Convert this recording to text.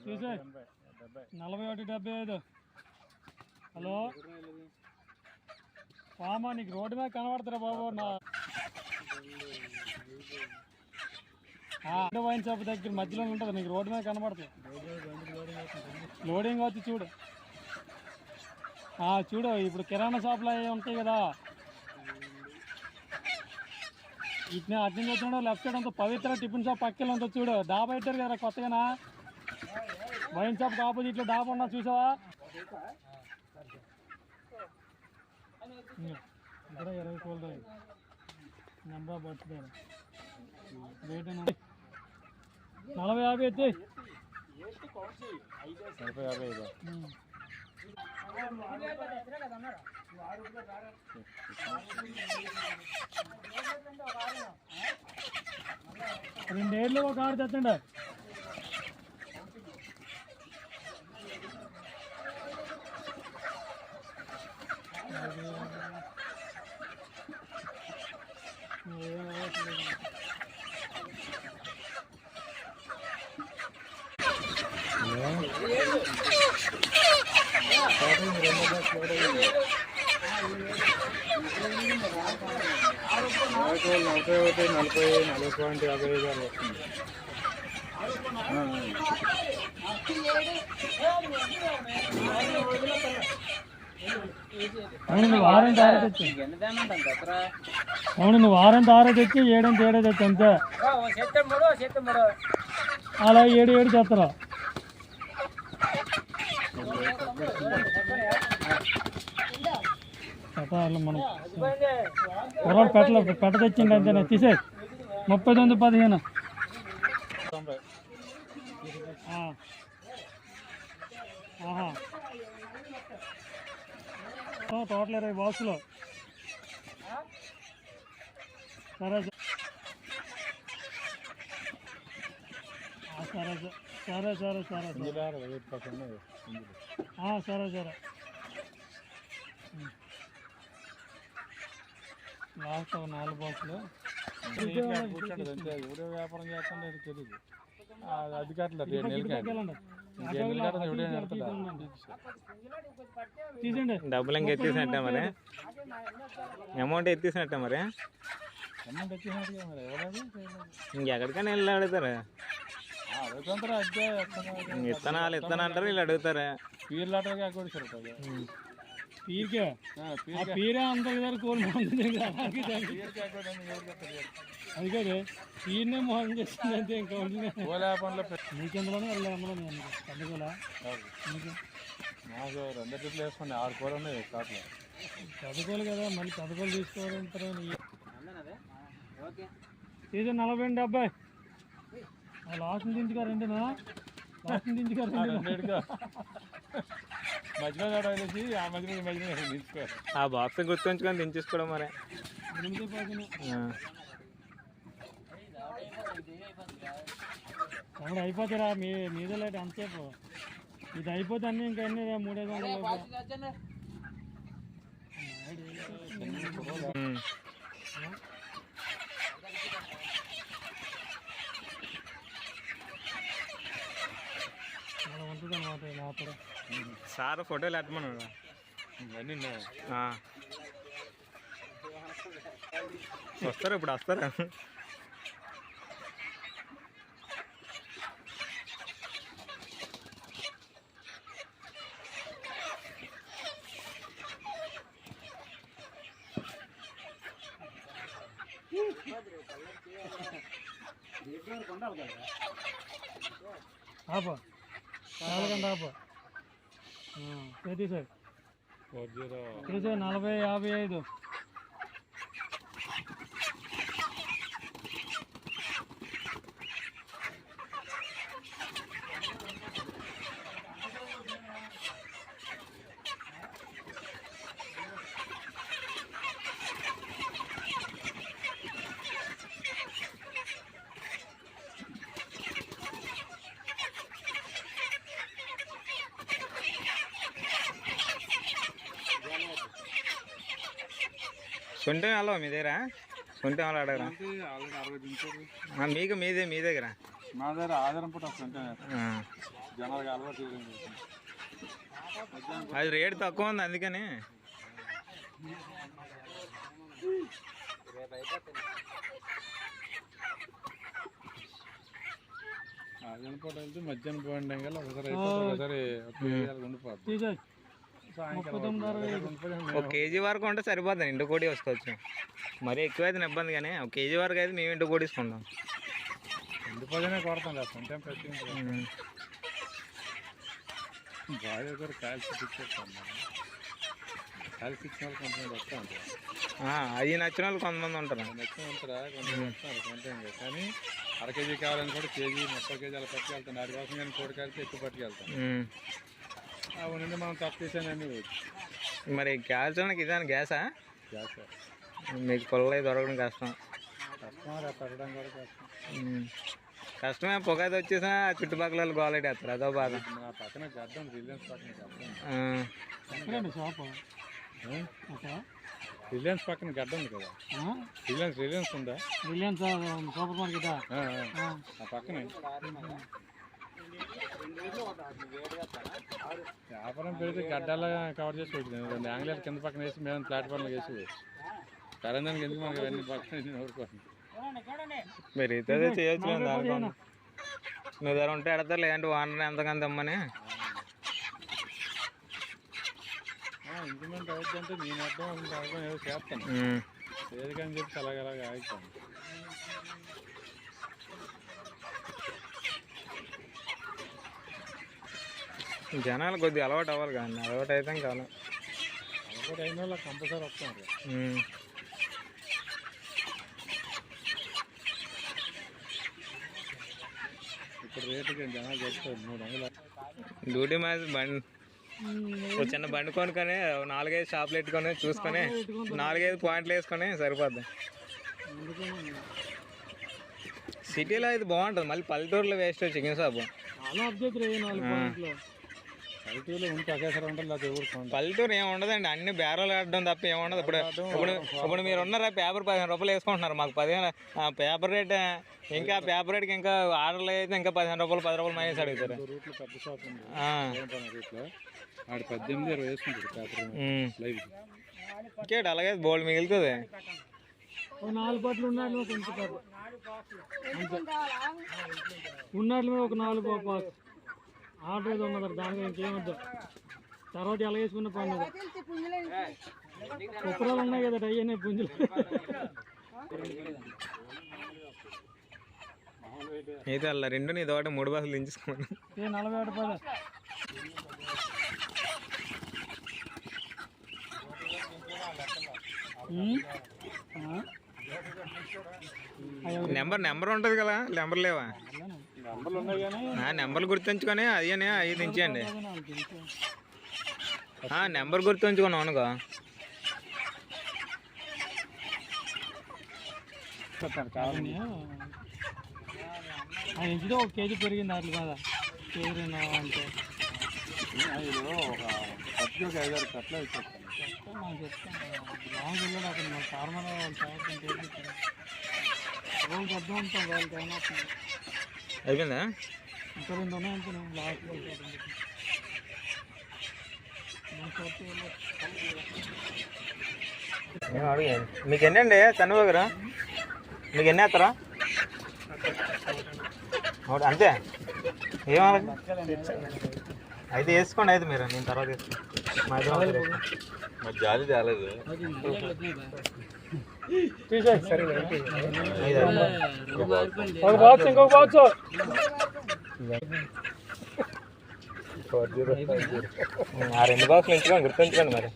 చూసే 41,75. హలో వామా, నీకు రోడ్డు మీద కనబడతారా బాబు? నా వైన్ షాప్ దగ్గర మధ్యలో ఉంటుంది, నీకు రోడ్డు మీద కనబడుతుంది. లోడింగ్ వచ్చి చూడు. చూడు, ఇప్పుడు కిరాణా షాపులు అవి ఉంటాయి కదా, ఇట్నే అర్థం చేస్తున్నాడు. లెఫ్ట్ సైడ్ అంతా పవిత్ర టిఫిన్ షాప్ పక్కన ఉంటుంది చూడు, డాబా పెట్టారు కదా కొత్తగానా. వైన్ షాప్ ఆపోజిట్లో డాబా ఉన్నా చూసావా? ఇక్కడ 20 కోళ్ళు నెంబర్ పట్టుతారు. రేట్ 40-50 ఎత్తి 40-50. రెండేళ్ళు ఒక ఆరు తెచ్చండి. అవును, నువ్వు 6 తెచ్చి 7 తెచ్చి అంతే. అలా 7 చేస్తారా? మనం పొరపాటు పెట్ట తెచ్చిండి అంతేనా? తీసే 39-15. టోటల్ 20 బాక్సులు. సరే సరే సరే సరే సరే సరే సరే. లాస్ట్ 4 బాక్సులు. వ్యాపారం చేస్తుంటే తెలియదు అధికారులు డబ్బులు ఇంక ఎత్తేసినట్టే మరి, అమౌంట్ ఎత్తేసినట్టే మరి. ఇంకెక్కడికైనా వెళ్ళి అడుగుతారా? ఇత్తనాలు అంటారు, వీళ్ళు అడుగుతారా? పీరే అంత కోల్పోతుంది. అది కదా పీర్నే మోహన్ చేస్తుంది అంతే. ఇంకా నీకెందులోనే వెళ్ళాము అందుకోలే. మాకు 2 ట్రిప్లు వేసుకోండి, 6 కూరలు ఉన్నాయి షాప్లో. చదువుకోవాలి కదా, మళ్ళీ చదువుకోలు తీసుకోవాలంటారు. ఇది 40-70. లాస్ట్ దించుగా 2నా? లాస్ట్ దించుగా 2 మధ్యలో వేసి ఆ మధ్యలో దించుకోవాలి. ఆ బాక్స్ గుర్తుంచుకొని దించేసుకోవడం మరి. తమ్ముడు అయిపోతారా మీద లేట్ అంతసేపు? ఇది అయిపోతే అన్నీ ఇంకా అన్నీ 300-500. ఉంటుంది అన్నమాట లోపల. సార్ ఫోటోలు ఎట్టమన్నాడు ఇవన్నీ వస్తారా? ఇప్పుడు వస్తారా? ఆపా 4 గంట ఆపా. తీసే 40-55. సొంతం అలా మీ దగ్గర? సొంతం అలా అడగరా? ఆల్రెడీ 60 దించారు. మీకు మీ దగ్గర మా దగ్గర ఆధారం పూట వస్తుంటే ఆ. జనాలకు అలవాటు చేయడం. అది రేటు తక్కువ ఉంది అందుకని. ఆధారం పూట వెళ్తే మధ్యాహ్నం పోయిండే కదా ఒకసారి అయిపోతే ఒకసారి ఉండిపోద్ది. తీసేయ్. సాయంకాలం 39.60. ఒక కేజీ వరకు ఉంటే సరిపోతుంది, ఇంటి కోడి వసుకోవచ్చు. మరీ ఎక్కువైతే ఇబ్బంది కానీ ఒక కేజీ వరకు అయితే మేము ఇంటి కోడి తీసుకుంటాం. ఉండిపోతేనే కొడతాం లేదు సొంతం ప్రతి ఉమ్. బాగా దగ్గర కాల్చి ఇచ్చేస్తాం. కాల్చి ఇచ్చిన వాళ్ళు కొంతమంది వస్తూ ఉంటారు. అది నచ్చిన వాళ్ళు కొంతమంది ఉంటారు. నచ్చిన ఉంటారా కొంతమంది వస్తారు సొంతం. కానీ అర కేజీ కావాలని కూడా కేజీ 30 కేజీలు పట్టుకెళ్తాను. వాటి కోసం కానీ కోడి కాలితే ఎక్కువ పట్టుకెళ్తాను. ఉమ్. అవి నుండి మనం తక్కువ తీసానని మరి కాల్చడానికి ఇదే గ్యాసా? గ్యాస్ మీకు పొలం దొరకడం కష్టం. కష్టం రేపు పెట్టడం కూడా కష్టం. ఉమ్. కష్టమే, పొగ అయితే వచ్చేసా చుట్టుపక్కల వాళ్ళు గోలెట్టేస్తారు, అదో బాధ. నా పక్కన గడ్డం రిలయన్స్ పక్కన గడ్డం. ఆ. ఎక్కడండి షాపు? రిలయన్స్ పక్కన గడ్డ ఉంది కదా. రిలయన్స్ ఉందా? రిలయన్స్ సూపర్ మార్కెటా? ఆ పక్కనే వ్యాపారం పెడితే గడ్డలా కవర్ చేసి పెట్టింది. 2 యాంగిల్ కింద పక్కన వేసి మేము ప్లాట్ఫామ్లో వేసి కరెందానికి ఎందుకు మనకి అవన్నీ పక్కన ఊరుకోండి. మీరు ఇదే చేయొచ్చు కదా దానికోసం. నువ్వు ధర ఉంటే ఎడతారు, లేదంటే ఓనర్ ఎంతకంత అమ్మని. ఇంప్లిమెంట్ అవుతుందంటే నేను అర్థం ఏదో చేస్తాను. ఏది కానీ చెప్పి అలాగలాగా ఆగుతాను. జనాలు కొద్దిగా అలవాటు అవ్వాలి కానీ, అలవాటు అయితే కాదు. అలవాటు అయిన వాళ్ళు కంపల్సరీ వస్తాను. ఇప్పుడు రేటుకి జనాలు చెప్తారు 300. డ్యూటీ మ్యాచ్ బండి ఒక చిన్న బండి కొనుక్కొని 4-5 షాపులు పెట్టుకొని చూసుకొని 4-5 పాయింట్లు వేసుకొని సరిపోద్ది. సిటీలో అయితే బాగుంటుంది, మళ్ళీ పల్లెటూరులో వేస్ట్ చికెన్ షాపు. చాలా అబ్జెక్ట్ రే 4 పాయింట్లు. పల్లెటూరులో ఉంటే ఒకేసారి ఉంటుంది, అది ఊరుకోండి. పల్లెటూరు ఏమి ఉండదండి, అన్ని బేరాలు ఆడడం తప్ప ఏముండదు. ఇప్పుడు మీరు ఉన్నారా పేపర్ 15 రూపాయలు వేసుకుంటున్నారు, మాకు 15 పేపర్ రేట్. ఇంకా పేపర్ రేట్కి ఇంకా ఆర్డర్లు అయితే ఇంకా 15 రూపాయలు 10 రూపాయలు మైనస్ అడుగుతారు. రూట్లో పెద్ద షాప్ ఉంది రూట్లో, ఆడు 18-20 వేసుకుంటాడు పేపర్ లైవ్. ఇంకేటి అలాగే బోల్డ్ మిగులుతుంది. 4 పట్లు ఉన్నాడు కొంచెం ఉన్నాడు మీద ఒక 4 పాస్ ఆర్డర్ ఏదో ఉన్నది, దాని ఇంకేమొద్దు. తర్వాత ఎలా వేసుకున్న పని కుప్పరాలు ఉన్నాయి కదా, అయ్యనే పుంజులు. అయితే అలా 2 నీ తోట 3 బస్సులు దించుకోండి. 40 రూపాయలు. నెంబర్ ఉంటుంది కదా, నెంబర్ లేవా? నెంబర్లు ఉన్నాయి కానీ నెంబర్లు గుర్తుంచుకొని అవి దించండి. నెంబర్ గుర్తుంచుకున్నాం అనుకో. కాదండి ఇంటిలో 1 కేజీ పెరిగింది అట్లా కదా, కేజీ అంటే ఒక 5-6 కట్ల ఇచ్చేస్తాను. నాకు చెప్తాను లాంగ్ వెళ్ళాడు అక్కడ మా ఫార్మర్ రోజు అర్థం ఉంటాం వాళ్ళకి అయినా అయిపోయిందా? ఇంకా 2 ఉన్నాయి అనుకున్నాం లాస్ట్. మీకు ఎన్ని అండి చంద్రబాబు? మీకు ఎన్ని వేస్తారా? అంతే ఏమన్నా అయితే వేసుకోండి. అయితే మీరు నేను తర్వాత వేసుకోండి. మరి జాలి తేలేదు. ఒక బాక్స్ ఇంకొక బాక్స్ 2 బాక్సులు ఎంచుకోండి, గుర్తుంచుకోండి మరి.